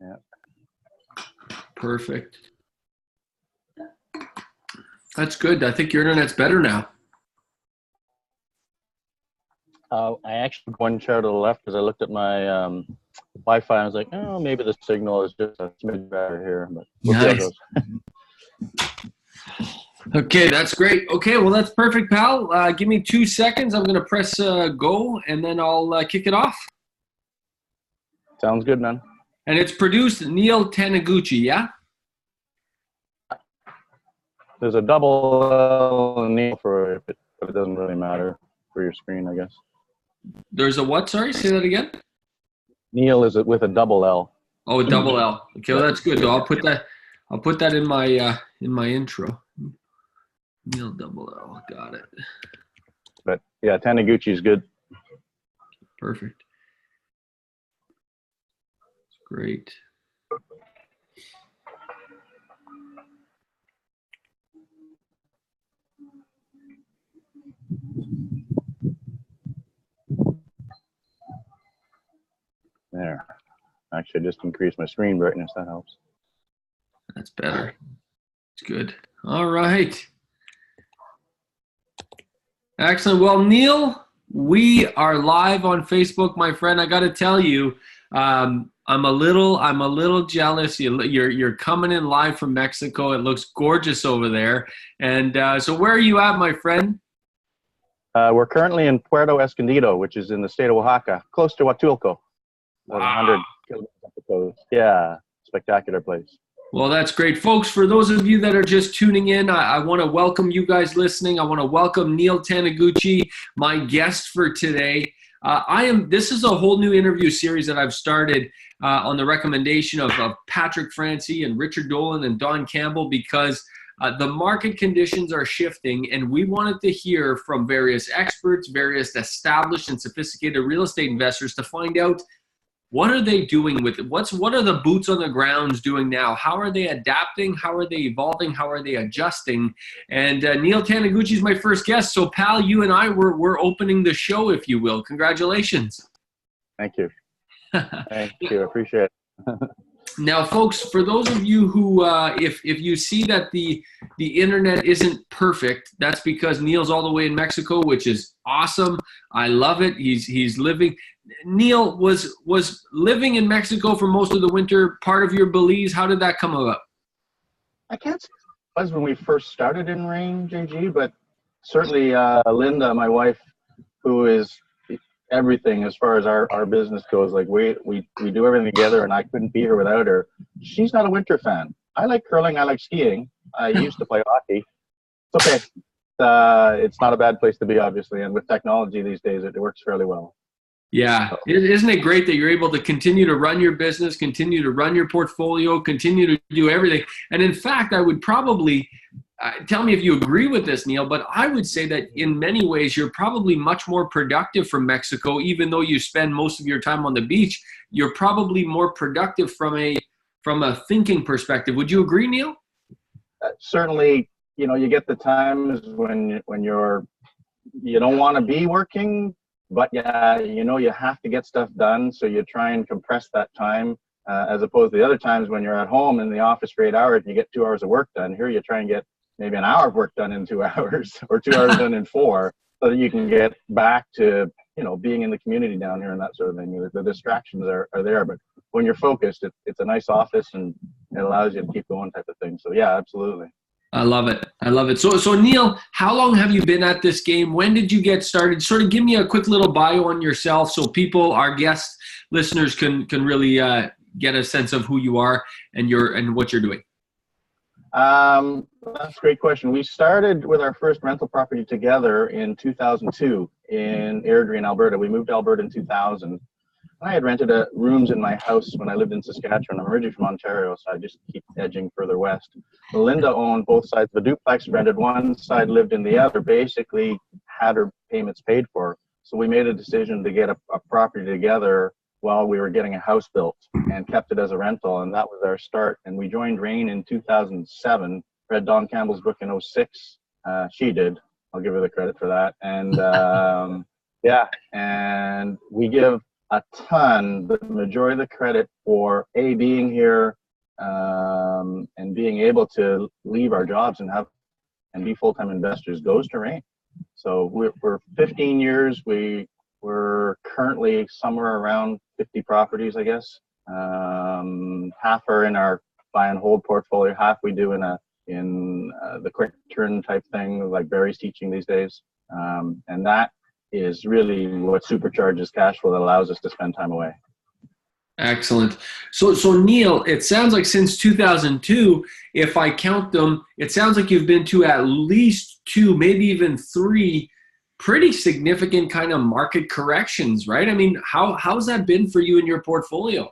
Yeah. Perfect. That's good. I think your internet's better now. I actually put one chair to the left because I looked at my Wi-Fi and I was like, oh, maybe the signal is just a smidge better here. But we'll see how it Nice. goes. Okay, that's great. Okay, well, that's perfect, pal. Give me 2 seconds. I'm going to press go, and then I'll kick it off. Sounds good, man. And it's produced Neill Taniguchi, yeah? There's a double L in Neill for it, but it doesn't really matter for your screen, I guess. There's a what? Sorry, say that again. Neill is with a double L. Oh, a double L. Okay, well, that's good. So I'll put that in my intro. Neill double L. Got it. But yeah, Taniguchi is good. Perfect. Great. There. Actually, I just increased my screen brightness. That helps. That's better. It's good. All right. Excellent. Well, Neill, we are live on Facebook, my friend. I got to tell you, I'm a little jealous. You're coming in live from Mexico. It looks gorgeous over there. And so, where are you at, my friend? We're currently in Puerto Escondido, which is in the state of Oaxaca, close to Huatulco. Wow. 100 kilometers up the coast. Yeah, spectacular place. Well, that's great. Folks, for those of you that are just tuning in, I want to welcome you guys listening. I want to welcome Neill Taniguchi, my guest for today. This is a whole new interview series that I've started on the recommendation of Patrick Francie and Richard Dolan and Don Campbell, because the market conditions are shifting, and we wanted to hear from various experts, various established and sophisticated real estate investors to find out, what are they doing with it? What are the boots on the grounds doing now? How are they adapting? How are they evolving? How are they adjusting? And Neill Taniguchi is my first guest. So, pal, you and I we're opening the show, if you will. Congratulations. Thank you. Thank you. I appreciate it. Now, folks, for those of you who, if you see that the internet isn't perfect, that's because Neill's all the way in Mexico, which is awesome. I love it. He's living. Neill was living in Mexico for most of the winter, part of your Belize. How did that come about? I can't say it was when we first started in Rain, JG, but certainly Linda, my wife, who is everything as far as our business goes. Like we do everything together, and I couldn't be here without her. She's not a winter fan. I like curling. I like skiing. I used to play hockey. It's okay. It's not a bad place to be, obviously. And with technology these days, it works fairly well. Yeah. Isn't it great that you're able to continue to run your business, continue to run your portfolio, continue to do everything? And in fact, I would probably, tell me if you agree with this, Neill, but I would say that in many ways, you're probably much more productive from Mexico. Even though you spend most of your time on the beach, you're probably more productive from a thinking perspective. Would you agree, Neill? Certainly, you get the times when you don't want to be working, but yeah, you have to get stuff done. So you try and compress that time, as opposed to the other times when you're at home in the office for 8 hours and you get 2 hours of work done. Here you try and get maybe an hour of work done in 2 hours, or 2 hours done in 4, so that you can get back to, being in the community down here and that sort of thing. The distractions are there, but when you're focused, it's a nice office and it allows you to keep going type of thing. So yeah, absolutely. I love it. I love it. So Neill, how long have you been at this game? When did you get started? Sort of give me a quick little bio on yourself so people, our guests, listeners can really get a sense of who you are and what you're doing. That's a great question. We started with our first rental property together in 2002 in Calgary, Alberta. We moved to Alberta in 2000. I had rented rooms in my house when I lived in Saskatchewan. I'm originally from Ontario, so I just keep edging further west. Linda owned both sides of the duplex, rented one side, lived in the other, basically had her payments paid for. So we made a decision to get a property together while we were getting a house built, and kept it as a rental, and that was our start. And we joined Rain in 2007, read Don Campbell's book in 2006. She did. I'll give her the credit for that. And yeah, and we give a ton, the majority of the credit for being here and being able to leave our jobs and be full-time investors goes to Rain. So we're 15 years. We're currently somewhere around 50 properties, I guess. Half are in our buy and hold portfolio, half we do in the quick turn type thing like Barry's teaching these days. And that is really what supercharges cash flow that allows us to spend time away. Excellent. So Neill, it sounds like since 2002, if I count them, it sounds like you've been to at least 2, maybe even 3 pretty significant kind of market corrections, right? I mean, how's that been for you in your portfolio?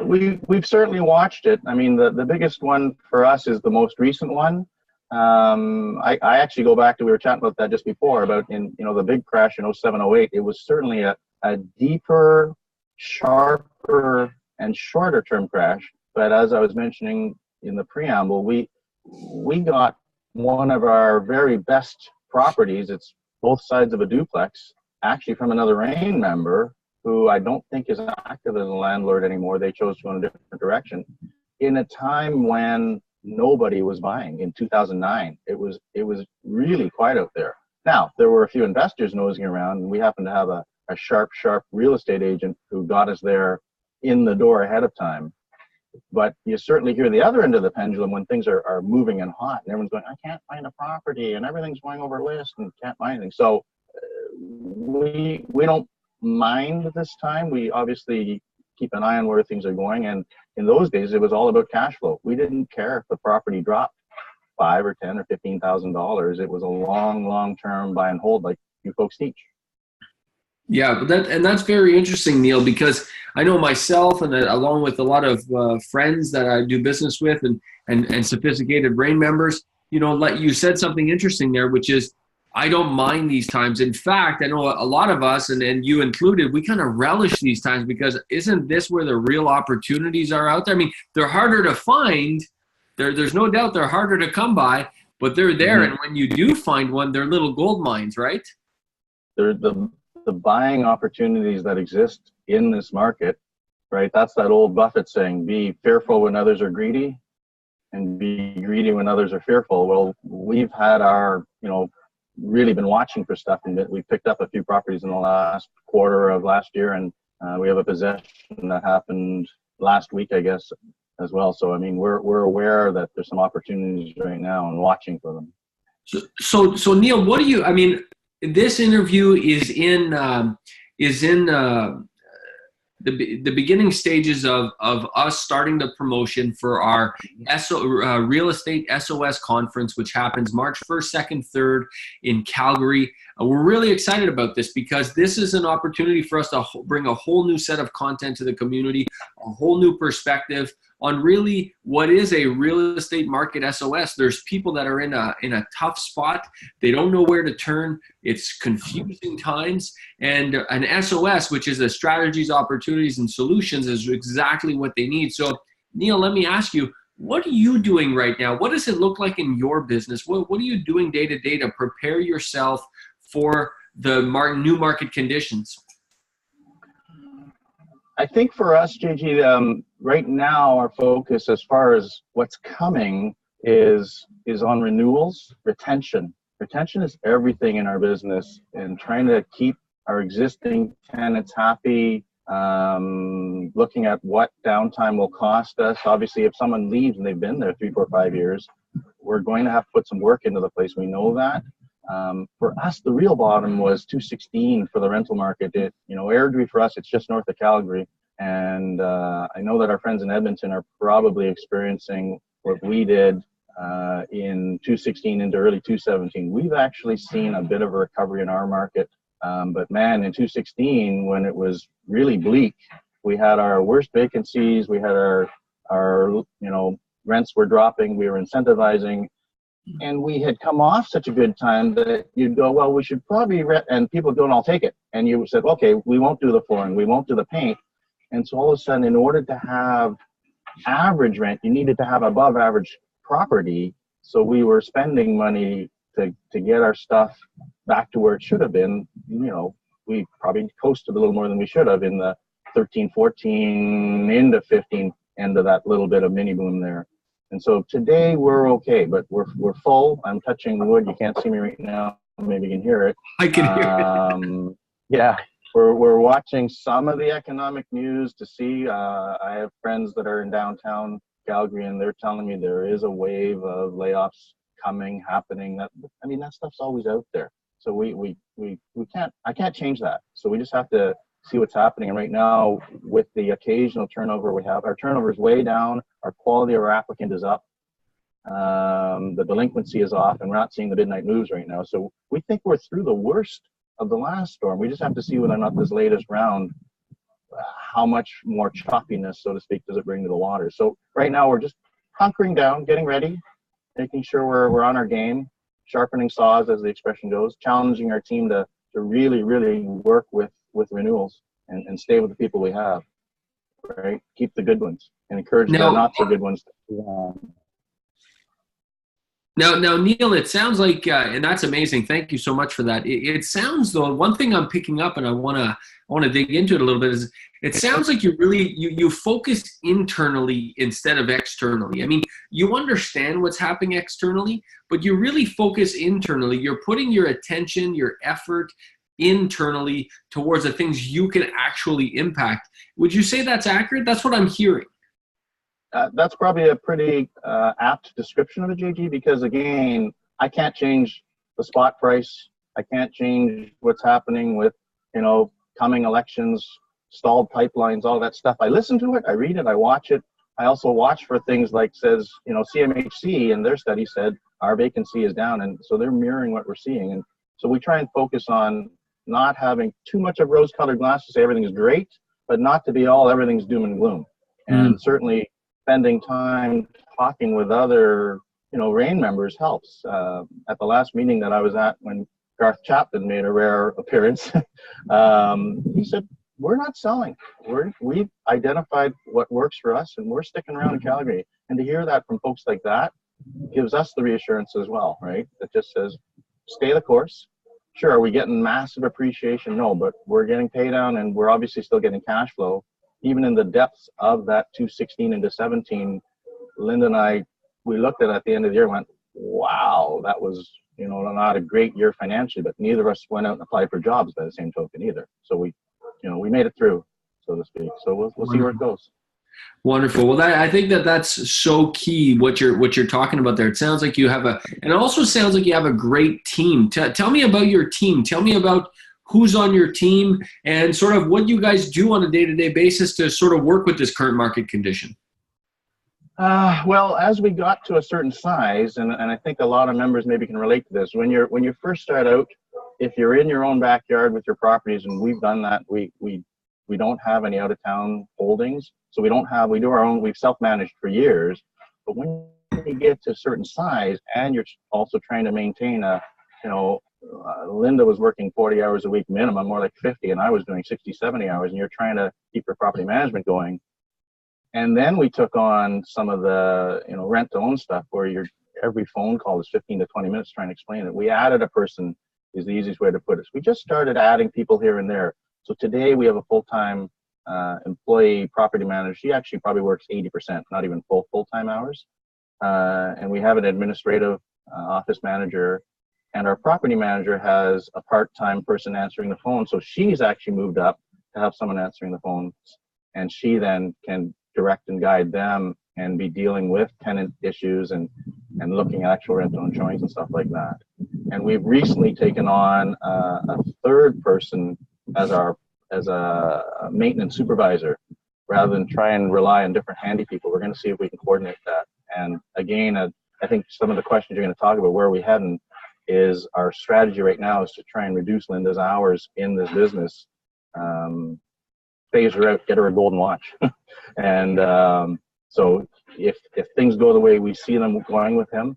We've certainly watched it. I mean, the biggest one for us is the most recent one. I actually go back to, we were chatting about that just before, about the big crash in 07, 08. It was certainly a deeper, sharper, and shorter term crash. But as I was mentioning in the preamble, we got one of our very best properties. It's both sides of a duplex, actually from another Rain member who I don't think is active as a landlord anymore. They chose to go in a different direction in a time when nobody was buying in 2009. It was really quiet out there. Now, there were a few investors nosing around, and we happened to have a sharp real estate agent who got us there in the door ahead of time. But you certainly hear the other end of the pendulum when things are moving and hot, and everyone's going, I can't find a property, and everything's going over list and can't find anything. So we don't mind this time. We obviously keep an eye on where things are going, and in those days it was all about cash flow. We didn't care if the property dropped $5,000 or $10,000 or $15,000. It was a long term buy and hold like you folks teach. Yeah, that's very interesting, Neill, because I know myself, and along with a lot of friends that I do business with, and sophisticated Rain members, like you said something interesting there, which is I don't mind these times. In fact, I know a lot of us, and you included, we kind of relish these times because isn't this where the real opportunities are out there? I mean, they're harder to find. There's no doubt they're harder to come by, but they're there. Mm-hmm. And when you do find one, they're little gold mines, right? They're the buying opportunities that exist in this market, right? That's that old Buffett saying, be fearful when others are greedy and be greedy when others are fearful. Well, we've had our, really been watching for stuff, and we picked up a few properties in the last quarter of last year, and we have a possession that happened last week, I guess, as well. So, I mean, we're aware that there's some opportunities right now and watching for them. So Neill, what do you, I mean, this interview is in the beginning stages of us starting the promotion for our Real Estate SOS Conference, which happens March 1st, 2nd, 3rd in Calgary. We're really excited about this because this is an opportunity for us to bring a whole new set of content to the community, a whole new perspective on really what is a real estate market SOS. There's people that are in a tough spot. They don't know where to turn. It's confusing times. And an SOS, which is a strategies, opportunities, and solutions, is exactly what they need. So, Neill, let me ask you, what are you doing right now? What does it look like in your business? What are you doing day to day to prepare yourself for the new market conditions? I think for us, JG, right now our focus as far as what's coming is on renewals, retention. Retention is everything in our business, and trying to keep our existing tenants happy, looking at what downtime will cost us. Obviously, if someone leaves and they've been there 3, 4, 5 years, we're going to have to put some work into the place. We know that. For us, the real bottom was 216 for the rental market. Airdrie for us, it's just north of Calgary. And I know that our friends in Edmonton are probably experiencing what we did in 216 into early 217. We've actually seen a bit of a recovery in our market. But man, in 216, when it was really bleak, we had our worst vacancies. We had our rents were dropping. We were incentivizing. And we had come off such a good time that you'd go, well, we should probably rent, and people go, I'll take it. And you said, okay, we won't do the flooring, we won't do the paint. And so all of a sudden, in order to have average rent, you needed to have above average property. So we were spending money to get our stuff back to where it should have been, we probably coasted a little more than we should have in the 13, 14 into 15 end of that little bit of mini boom there. And so today we're okay, but we're full. I'm touching wood. You can't see me right now. Maybe you can hear it. I can hear it. Yeah, we're watching some of the economic news to see. I have friends that are in downtown Calgary, and they're telling me there is a wave of layoffs happening. That stuff's always out there. So we can't. I can't change that. So we just have to see what's happening. And right now, with the occasional turnover we have, our turnover is way down. Our quality of our applicant is up. The delinquency is off, and we're not seeing the midnight moves right now. So we think we're through the worst of the last storm. We just have to see whether or not this latest round, how much more choppiness, so to speak, does it bring to the water. So right now we're just hunkering down, getting ready, making sure we're on our game, sharpening saws, as the expression goes, challenging our team to really, really work with renewals and stay with the people we have, right? Keep the good ones and encourage the not so good ones to Now, Neill, it sounds like, and that's amazing. Thank you so much for that. It sounds, though, one thing I'm picking up, and I want to dig into it a little bit, is it sounds like you focus internally instead of externally. I mean, you understand what's happening externally, but you really focus internally. You're putting your attention, your effort internally towards the things you can actually impact. Would you say that's accurate? That's what I'm hearing. That's probably a pretty apt description of it, JG, because again, I can't change the spot price. I can't change what's happening with, coming elections, stalled pipelines, all that stuff. I listen to it, I read it, I watch it. I also watch for things like CMHC in their study said our vacancy is down, and so they're mirroring what we're seeing. And so we try and focus on not having too much of rose-colored glass to say everything is great, but not to be everything's doom and gloom. And certainly spending time talking with other, RAIN members helps. At the last meeting that I was at, when Garth Chapman made a rare appearance, he said, we're not selling. We've identified what works for us, and we're sticking around in Calgary. And to hear that from folks like that gives us the reassurance as well, right? That just says, stay the course. Sure, are we getting massive appreciation? No, but we're getting pay down, and we're obviously still getting cash flow. Even in the depths of that 2016 into 17, Linda and I, we looked at the end of the year and went, wow, that was, not a great year financially, but neither of us went out and applied for jobs by the same token either. So we made it through, so to speak. So we'll see where it goes. Wonderful. Well, I think that's so key, what you're talking about there. It sounds like you have and it also sounds like you have a great team. Tell me about your team. Tell me about who's on your team and sort of what you guys do on a day-to-day basis to sort of work with this current market condition. Well, as we got to a certain size, and I think a lot of members maybe can relate to this, when you first start out, if you're in your own backyard with your properties, and we've done that, we don't have any out-of-town holdings, so we do our own. We've self-managed for years, but when you get to a certain size, and you're also trying to maintain Linda was working 40 hours a week minimum, more like 50, and I was doing 60, 70 hours, and you're trying to keep your property management going. And then we took on some of the, rent-to-own stuff where every phone call is 15 to 20 minutes trying to explain it. We added a person, is the easiest way to put it. We just started adding people here and there. So today we have a full-time employee property manager. She actually probably works 80%, not even full-time hours. And we have an administrative office manager. And our property manager has a part-time person answering the phone. So she's actually moved up to have someone answering the phones. And she then can direct and guide them and be dealing with tenant issues and looking at actual rental and showings and stuff like that. And we've recently taken on a third person as a maintenance supervisor. Rather than try and rely on different handy people, we're going to see if we can coordinate that. And again, I think some of the questions you're going to talk about, where are we heading, is our strategy right now is to try and reduce Linda's hours in this business, phase her out, get her a golden watch. And so if things go the way we see them going with him,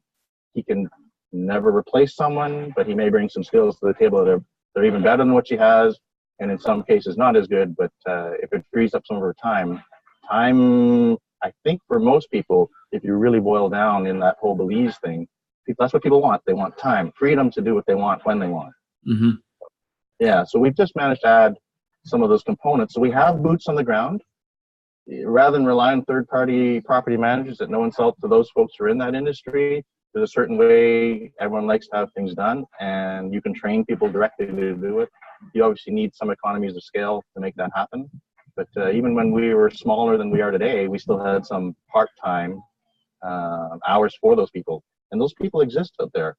he can never replace someone, but he may bring some skills to the table that are even better than what she has, and in some cases not as good. But if it frees up some of her time, I think for most people, if you really boil down in that whole Belize thing, that's what people want. They want time, freedom to do what they want when they want. Mm-hmm. Yeah, so we've just managed to add some of those components. So we have boots on the ground. Rather than rely on third-party property managers, at no insult to those folks who are in that industry, there's a certain way everyone likes to have things done, and you can train people directly to do it. You obviously need some economies of scale to make that happen. But even when we were smaller than we are today, we still had some part-time hours for those people. And those people exist out there.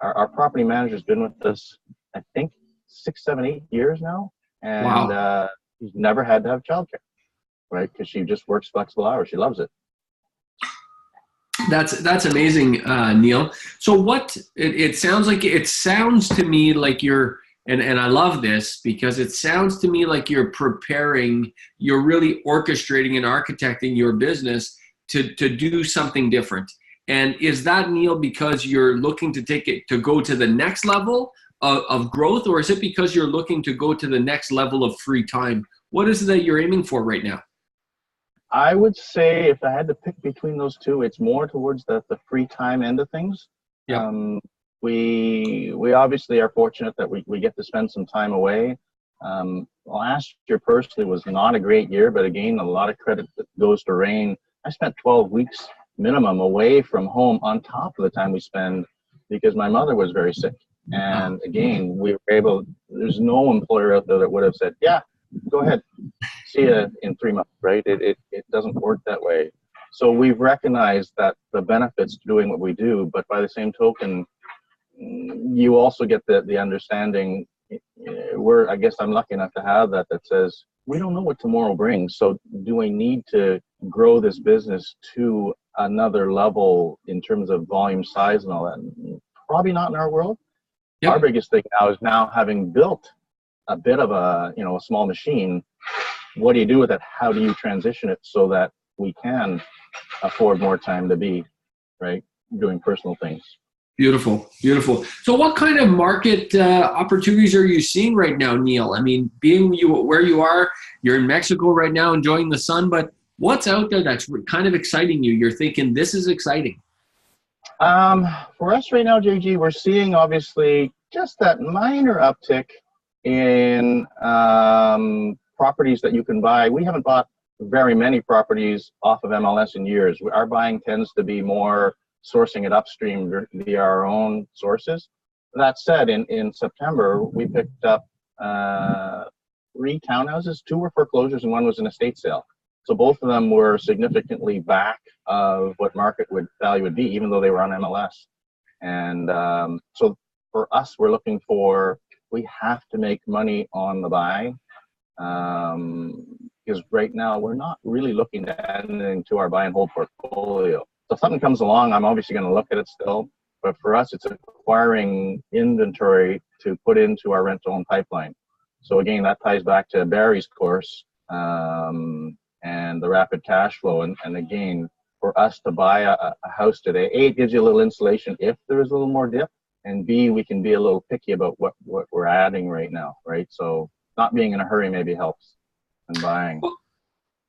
Our property manager's been with us, I think, 6, 7, 8 years now. And Wow. he's never had to have childcare, right? Because she just works flexible hours. She loves it. That's amazing, Neill. So it sounds to me like you're, and I love this because it sounds to me like you're really orchestrating and architecting your business to do something different. And is that, Neill, because you're looking to take it to go to the next level of growth, or is it because you're looking to go to the next level of free time? What is it that you're aiming for right now? I would say if I had to pick between those two, it's more towards the free time end of things. Yep. We obviously are fortunate that we get to spend some time away. Last year personally was not a great year, but again, a lot of credit that goes to Rain. I spent 12 weeks minimum away from home on top of the time we spend because my mother was very sick. And again, we were able, there's no employer out there that would have said, yeah, go ahead, see you in 3 months, right? It doesn't work that way. So we've recognized that the benefits to doing what we do, but by the same token, you also get the understanding, I guess I'm lucky enough to have that says, we don't know what tomorrow brings. So do we need to grow this business to another level in terms of volume, size, and all that? Probably not in our world. Yep. Our biggest thing now is having built a bit of a small machine, what do you do with it? How do you transition it so that we can afford more time to be, right, doing personal things? Beautiful, beautiful. So what kind of market opportunities are you seeing right now, Neill? I mean, being where you are, you're in Mexico right now enjoying the sun, but what's out there that's kind of exciting you? You're thinking, this is exciting. For us right now, JG, we're seeing obviously just that minor uptick in properties that you can buy. We haven't bought very many properties off of MLS in years. Our buying tends to be more sourcing it upstream via our own sources. That said, in September, we picked up 3 townhouses. 2 were foreclosures and 1 was an estate sale. So both of them were significantly back of what market value would be, even though they were on MLS. And so for us, we're looking for, we have to make money on the buy because right now we're not really looking to add anything to our buy and hold portfolio. So if something comes along, I'm obviously going to look at it still. But for us, it's acquiring inventory to put into our rental and pipeline. So again, that ties back to Barry's course and the rapid cash flow. And again, for us to buy a house today, A, it gives you a little insulation if there is a little more dip, and B, we can be a little picky about what we're adding right now, right? So not being in a hurry maybe helps in buying.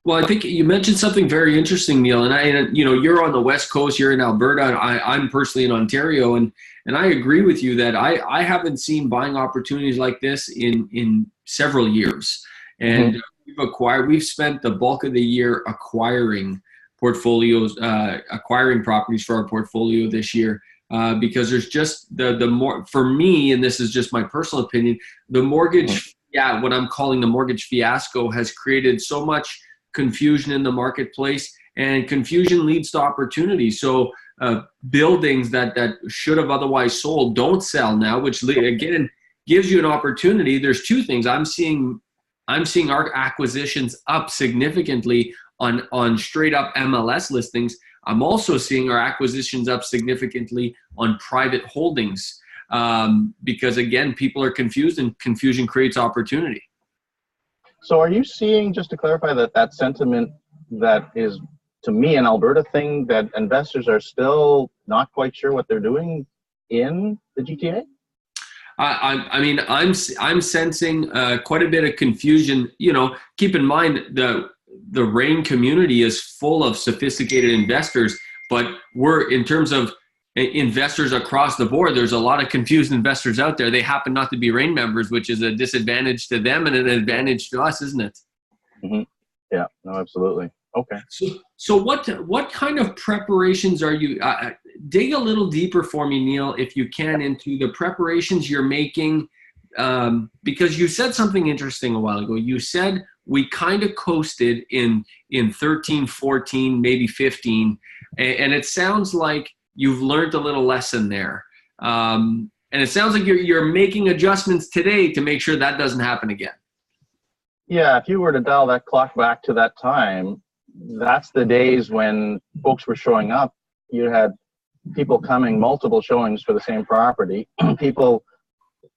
Well, I think you mentioned something very interesting, Neill, and you're on the West Coast, you're in Alberta, I'm personally in Ontario, and I agree with you that I haven't seen buying opportunities like this in several years. And we've spent the bulk of the year acquiring portfolios, acquiring properties for our portfolio this year. Because there's just the more, for me, and this is just my personal opinion, the mortgage, what I'm calling the mortgage fiasco has created so much confusion in the marketplace, and confusion leads to opportunity. So buildings that should have otherwise sold don't sell now, which again gives you an opportunity. There's 2 things. I'm seeing our acquisitions up significantly on straight up MLS listings. I'm also seeing our acquisitions up significantly on private holdings because, again, people are confused and confusion creates opportunity. So are you seeing, just to clarify, that sentiment that is, to me, an Alberta thing, that investors are still not quite sure what they're doing in the GTA? I mean, I'm sensing quite a bit of confusion. Keep in mind the Rain community is full of sophisticated investors, but we're, in terms of investors across the board. There's a lot of confused investors out there. They happen not to be REIN members, which is a disadvantage to them and an advantage to us, isn't it? Mm-hmm. Yeah, no, absolutely. Okay. So what kind of preparations are you, dig a little deeper for me, Neill, if you can, into the preparations you're making, because you said something interesting a while ago. You said we kind of coasted in 13, 14, maybe 15, and it sounds like you've learned a little lesson there. And it sounds like you're making adjustments today to make sure that doesn't happen again. Yeah, if you were to dial that clock back to that time, that's the days when folks were showing up. You had people coming, multiple showings for the same property, people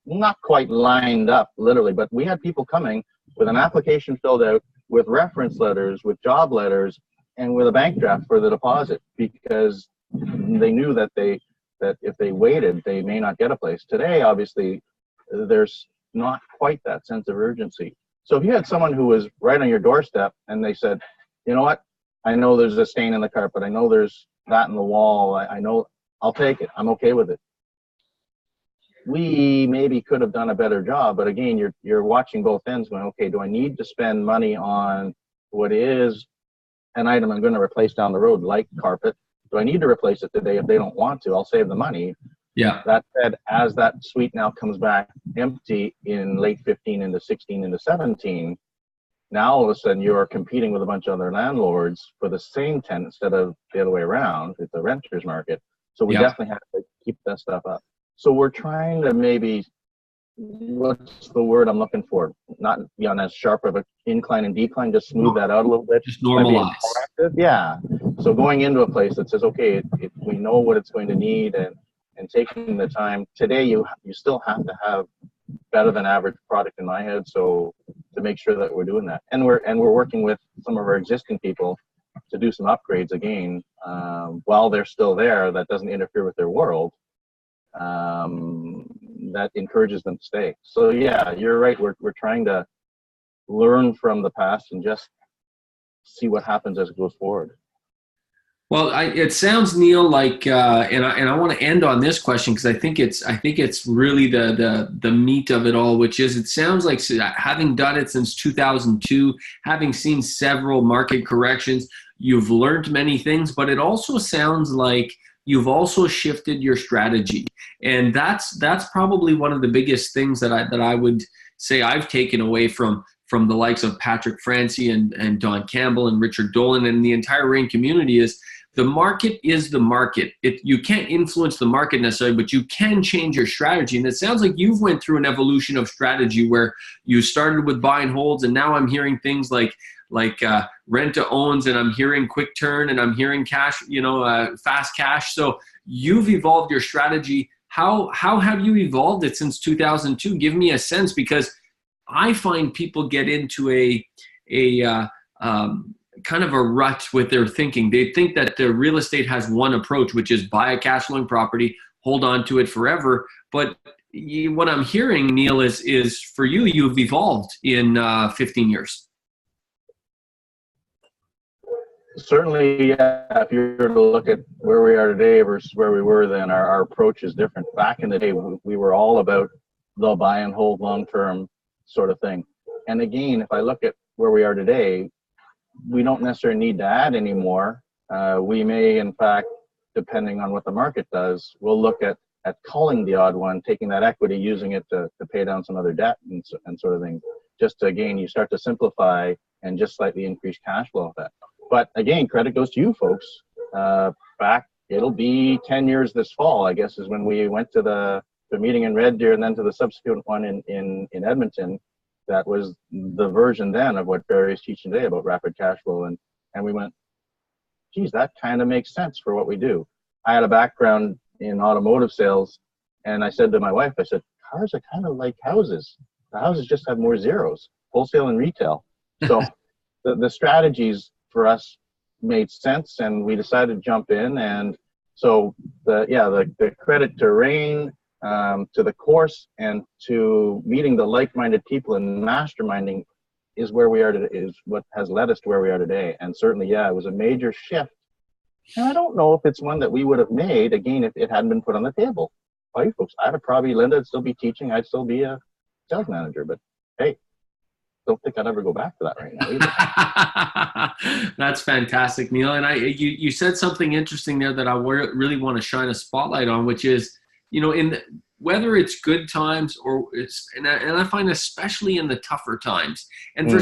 not quite lined up literally, but we had people coming with an application filled out, with reference letters, with job letters, and with a bank draft for the deposit, because they knew that if they waited, they may not get a place. Today, obviously, there's not quite that sense of urgency. So if you had someone who was right on your doorstep and they said, you know what, I know there's a stain in the carpet, I know there's that in the wall, I know, I'll take it, I'm okay with it. We maybe could have done a better job, but again, you're watching both ends going, okay, do I need to spend money on what is an item I'm going to replace down the road, like carpet? Do I need to replace it today? If they don't want to, I'll save the money. Yeah. That said, as that suite now comes back empty in late 15 into 16 into 17, now all of a sudden you're competing with a bunch of other landlords for the same tenant instead of the other way around with the renters market. So we definitely have to keep that stuff up. So we're trying to maybe, what's the word I'm looking for? Not be on as sharp of an incline and decline, just smooth that out a little bit. Just normalize. Yeah. So going into a place that says, okay, we know what it's going to need, and taking the time. Today, you still have to have better than average product in my head, so to make sure that we're doing that. And we're working with some of our existing people to do some upgrades again, while they're still there. That doesn't interfere with their world. That encourages them to stay. So yeah, you're right. We're trying to learn from the past and just see what happens as it goes forward. Well, it sounds, Neill, like, and I want to end on this question because I think it's really the meat of it all, which is, it sounds like, having done it since 2002, having seen several market corrections, you've learned many things, but it also sounds like you've also shifted your strategy, and that's probably one of the biggest things that I would say I've taken away from the likes of Patrick Francie and Don Campbell and Richard Dolan and the entire REIN community is, the market is the market. You can't influence the market necessarily, but you can change your strategy. And it sounds like you've went through an evolution of strategy where you started with buy and holds, and now I'm hearing things like rent to owns, and I'm hearing quick turn, and I'm hearing cash, fast cash. So you've evolved your strategy. How have you evolved it since 2002? Give me a sense, because I find people get into a kind of a rut with their thinking. They think that the real estate has one approach, which is buy a cash flowing property, hold on to it forever. But what I'm hearing, Neill, is for you, you've evolved in 15 years. Certainly, yeah, if you were to look at where we are today versus where we were then, our approach is different. Back in the day, we were all about the buy and hold long-term sort of thing. And again, if I look at where we are today, we don't necessarily need to add anymore. We may, in fact, depending on what the market does, we'll look at culling the odd one, taking that equity, using it to pay down some other debt and sort of thing. Just to, again, you start to simplify and just slightly increase cash flow of that. But again, credit goes to you folks. Back, it'll be 10 years this fall, I guess, is when we went to the meeting in Red Deer and then to the subsequent one in Edmonton. That was the version then of what Barry's teaching today about rapid cash flow. And we went, geez, that kind of makes sense for what we do. I had a background in automotive sales, and I said to my wife, I said, cars are kind of like houses. The houses just have more zeros, wholesale and retail. So the strategies for us made sense, and we decided to jump in. And so the credit to REIN, to the course, and to meeting the like-minded people and masterminding is where we are today, is what has led us to where we are today. And certainly, yeah, it was a major shift And I don't know if it's one that we would have made, again, if it hadn't been put on the table by you folks. I'd have probably, Linda would still be teaching. I'd still be a sales manager. But hey, don't think I'd ever go back to that right now either. That's fantastic, Neill. And you said something interesting there that I really want to shine a spotlight on, which is, whether it's good times or and I find especially in the tougher times. And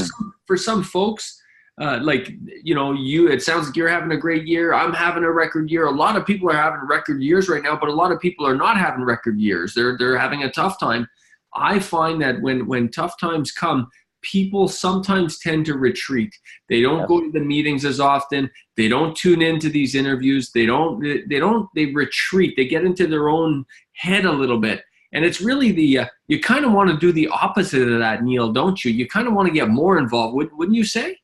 for some folks, it sounds like you're having a great year. I'm having a record year. A lot of people are having record years right now, but a lot of people are not having record years. They're having a tough time. I find that when tough times come, people sometimes tend to retreat. They don't go to the meetings as often. They don't tune into these interviews. They retreat. They get into their own head a little bit. And it's really you kind of want to do the opposite of that, Neill, don't you? You kind of want to get more involved, wouldn't you say?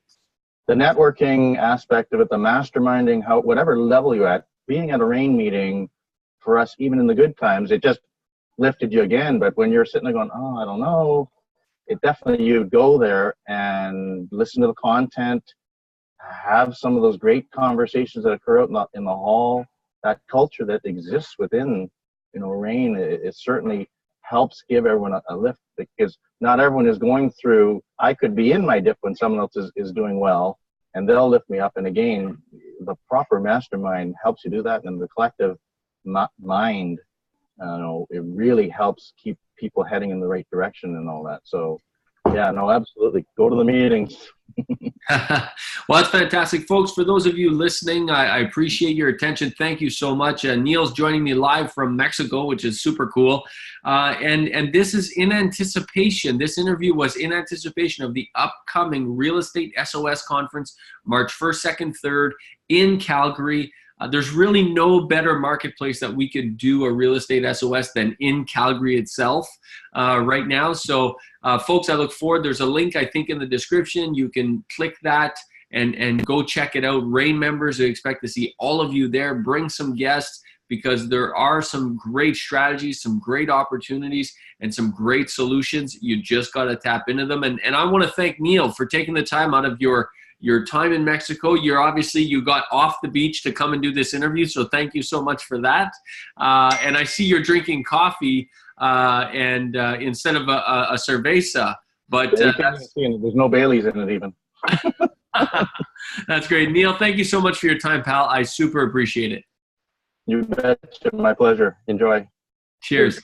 The networking aspect of it, the masterminding, whatever level you're at, being at a RAIN meeting for us, even in the good times, it just lifted you again. But when you're sitting there going, oh, I don't know, it definitely, you go there and listen to the content, have some of those great conversations that occur out in the hall. That culture that exists within, RAIN, it certainly helps give everyone a lift, because not everyone is going through. I could be in my dip when someone else is doing well, and they'll lift me up. And again, the proper mastermind helps you do that, and the collective mind, it really helps keep people heading in the right direction and all that. So yeah, no, absolutely. Go to the meetings. Well, that's fantastic. Folks, for those of you listening, I appreciate your attention. Thank you so much. Neill's joining me live from Mexico, which is super cool. And this is in anticipation. This interview was in anticipation of the upcoming Real Estate SOS Conference, March 1st, 2nd, 3rd in Calgary. There's really no better marketplace that we could do a real estate SOS than in Calgary itself right now. So folks, I look forward. There's a link, I think, in the description. You can click that and go check it out. RAIN members, I expect to see all of you there. Bring some guests, because there are some great strategies, some great opportunities, and some great solutions. You just got to tap into them. And I want to thank Neill for taking the time out of your time in Mexico. You got off the beach to come and do this interview, so thank you so much for that. And I see you're drinking coffee instead of a cerveza, but there's no Baileys in it even. That's great. Neill, thank you so much for your time, pal. I super appreciate it. You bet. My pleasure. Enjoy. Cheers.